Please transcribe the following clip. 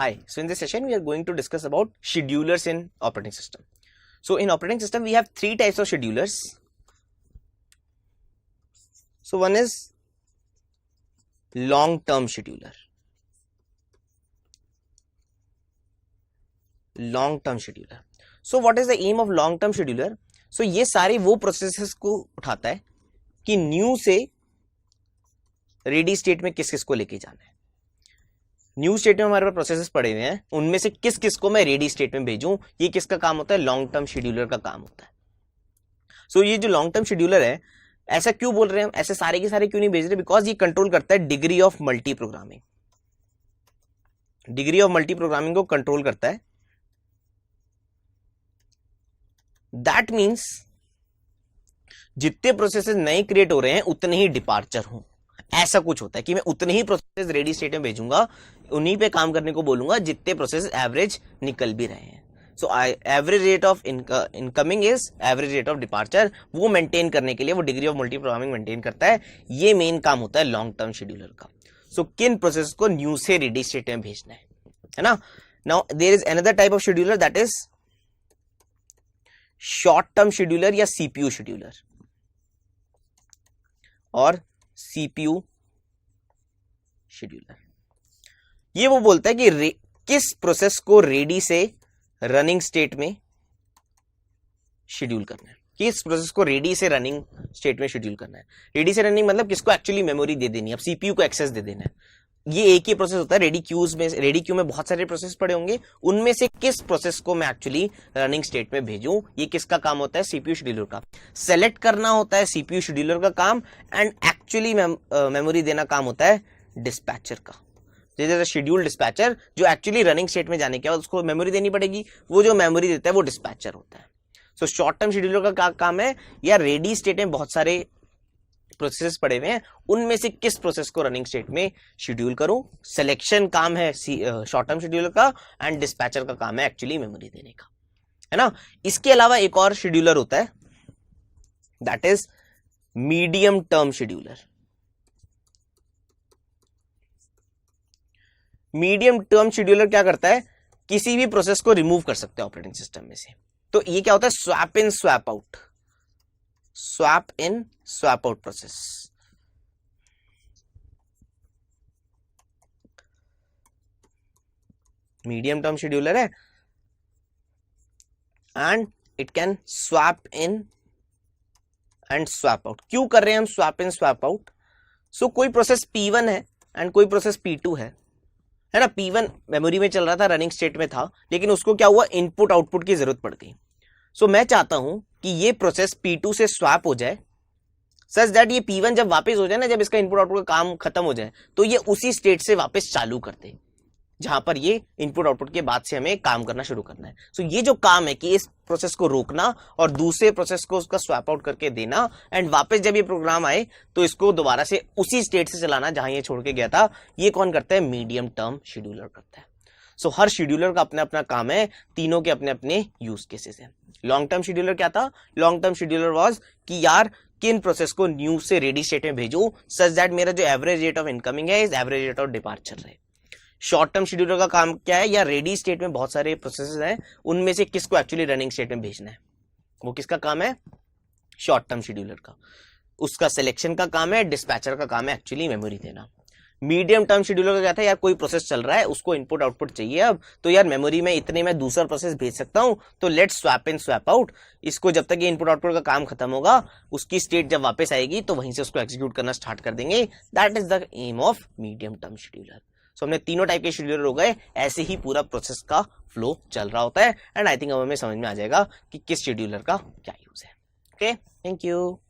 Hi, so in this session we are going to discuss about schedulers in operating system. So in operating system we have three types of schedulers. So one is long term scheduler. Long term scheduler. So what is the aim of long term scheduler? So ये सारे वो processes को उठाता है कि new से ready state में किस किस को लेके जाना है. न्यू स्टेट में हमारे पास प्रोसेसेस पड़े हुए हैं, उनमें से किस किस को मैं रेडी स्टेट में भेजूं, ये किसका काम होता है? लॉन्ग टर्म शेड्यूलर का काम होता है. सो ये जो लॉन्ग टर्म शेड्यूलर है, ऐसा क्यों बोल रहे हैं हम, ऐसे सारे के सारे क्यों नहीं भेज रहे? बिकॉज ये कंट्रोल करता है degree of multi programming. Degree of multi programming को कंट्रोल करता है. दैट मीन्स जितने प्रोसेसेस नए क्रिएट हो रहे हैं उतने ही डिपार्चर हों. ऐसा कुछ होता है कि मैं उतने ही प्रोसेस रेडी स्टेट में भेजूंगा, उन्हीं पे काम करने को बोलूंगा जितने प्रोसेस एवरेज निकल भी रहे हैं. So average rate of incoming is average rate of departure. वो मेंटेन करने के लिए वो degree of multi programming maintain करता है. ये मेन काम होता है लॉन्ग टर्म शेड्यूलर का. सो किन प्रोसेस को न्यू से रेडी स्टेट में भेजना है ना. Now there is another type of scheduler, that is short term scheduler या सीपीयू शेड्यूलर और सीपीयू शेड्यूलर. ये वो बोलता है कि किस प्रोसेस को रेडी से रनिंग स्टेट में शेड्यूल करना है. किस प्रोसेस को रेडी से रनिंग स्टेट में शेड्यूल करना है. रेडी से रनिंग मतलब किसको एक्चुअली मेमोरी दे देनी है, अब सीपीयू को एक्सेस दे देना है. ये एक ही प्रोसेस होता है. रेडी क्यू में बहुत सारे प्रोसेस पड़े होंगे, उनमें से किस प्रोसेस को मैं एक्चुअली रनिंग स्टेट में भेजूं, ये किसका काम होता है? सीपीयू शेड्यूलर का. सेलेक्ट करना होता है सीपीयू शेड्यूलर का काम, एंड एक्चुअली मेमोरी देना काम होता है डिस्पैचर का. जैसे शेड्यूल डिस्पैचर जो एक्चुअली रनिंग स्टेट में जाने के बाद उसको मेमोरी देनी पड़ेगी, वो जो मेमोरी देता है वो डिस्पैचर होता है. सो शॉर्ट टर्म शेड्यूलर का काम है या रेडी स्टेट में बहुत सारे प्रोसेस पड़े हुए हैं, उनमें से किस प्रोसेस को रनिंग स्टेट में शेड्यूल करूं. सिलेक्शन काम है शॉर्ट टर्म शेड्यूलर का, एंड डिस्पैचर का काम है एक्चुअली मेमोरी देने का, है ना. इसके अलावा एक और शेड्यूलर होता है, that is medium term scheduler. Medium term scheduler क्या करता है? किसी भी प्रोसेस को रिमूव कर सकते हैं ऑपरेटिंग सिस्टम में से. तो ये क्या होता है? Swap in swap out. Swap in swap out process. Medium term scheduler है and it can swap in and swap out. क्यों कर रहे हैं हम swap in swap out? So कोई प्रोसेस P1 है एंड कोई प्रोसेस P2 है ना. P1 मेमोरी में चल रहा था, रनिंग स्टेट में था, लेकिन उसको क्या हुआ? इनपुट आउटपुट की जरूरत पड़ गई. सो मैं चाहता हूं कि ये प्रोसेस P2 से स्वैप हो जाए, सच दैट ये P1 जब वापस हो जाए ना, जब इसका इनपुट आउटपुट का काम खत्म हो जाए, तो ये उसी स्टेट से वापस चालू कर दे जहां पर ये इनपुट आउटपुट के बाद से हमें काम करना शुरू करना है. सो ये जो काम है कि इस प्रोसेस को रोकना और दूसरे प्रोसेस को उसका स्वैप आउट करके देना, एंड वापस जब ये प्रोग्राम आए तो इसको दोबारा से उसी स्टेट से चलाना जहां ये छोड़ के गया था, ये कौन करता है? मीडियम टर्म शेड्यूलर करता है. सो हर शेड्यूलर का अपना अपना काम है, तीनों के अपने अपने यूज केसेस हैं. लॉन्ग टर्म शेड्यूलर क्या था? लॉन्ग टर्म शेड्यूलर वाज कि यार किन प्रोसेस को न्यू से रेडी स्टेट में भेजूं, सच दैट मेरा जो एवरेज रेट ऑफ इनकमिंग है is average rate of departure रहे. शॉर्ट टर्म शेड्यूलर का काम क्या है? या रेडी स्टेट में बहुत सारे प्रोसेसेस हैं, उनमें से किसको एक्चुअली रनिंग स्टेट में भेजना है, वो किसका काम है? शॉर्ट टर्म शेड्यूलर का. उसका सिलेक्शन का काम है, डिस्पैचर का काम है एक्चुअली मेमोरी देना. मीडियम टर्म शेड्यूलर का क्या था? यार कोई प्रोसेस चल रहा है, उसको इनपुट आउटपुट चाहिए अब, तो यार मेमोरी में इतने में दूसरा प्रोसेस भेज सकता हूं, तो let's swap in swap out. इसको जब तक ये इनपुट आउटपुट का काम खत्म होगा, उसकी स्टेट जब वापस आएगी तो वहीं से उसको एग्जीक्यूट करना स्टार्ट कर देंगे. That is the aim of medium term scheduler. So हमने तीनों टाइप के शेड्यूलर हो गए. ऐसे ही पूरा प्रोसेस का फ्लो चल रहा होता है, एंड आई थिंक अब हमें समझ में आ जाएगा कि किस शेड्यूलर का क्या यूज है. Okay, thank you.